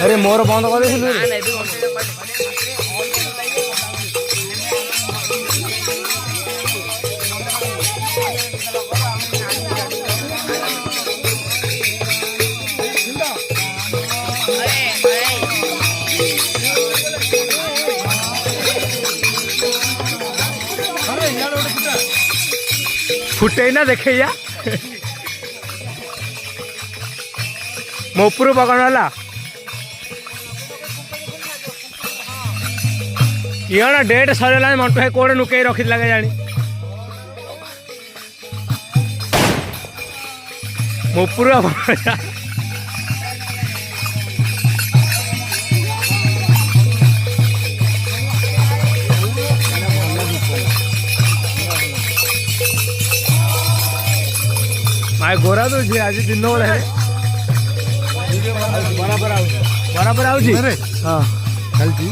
अरे मोर बंद कर दे फुटे ना देखे या मोपुर पकड़ वाला ये ना डेट सरला मंटू भाई कोड़े नुके रखी लगे जानी मोपुर भाई गोरा तो आज दिन बेले बराबर आउची हाँ चलती